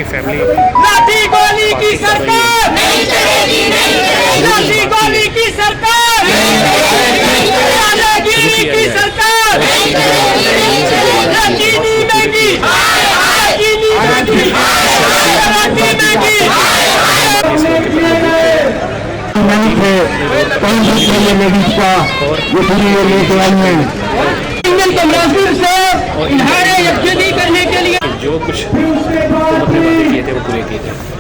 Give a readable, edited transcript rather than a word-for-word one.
Family लाठी गोली की सरकार नहीं चलेगी, नहीं चलेगी। लाठी गोली की सरकार नहीं चलेगी, दादागिरी की सरकार नहीं चलेगी, नहीं चलेगी। चीनी महंगी, चीनी महंगी, नहीं थे कौन सी लेडीज का ये पूरी लेके आई है इंजन को मौजूद से इन्हारे यकीनी करने के लिए जो कुछ किए थे वो पूरे किए थे।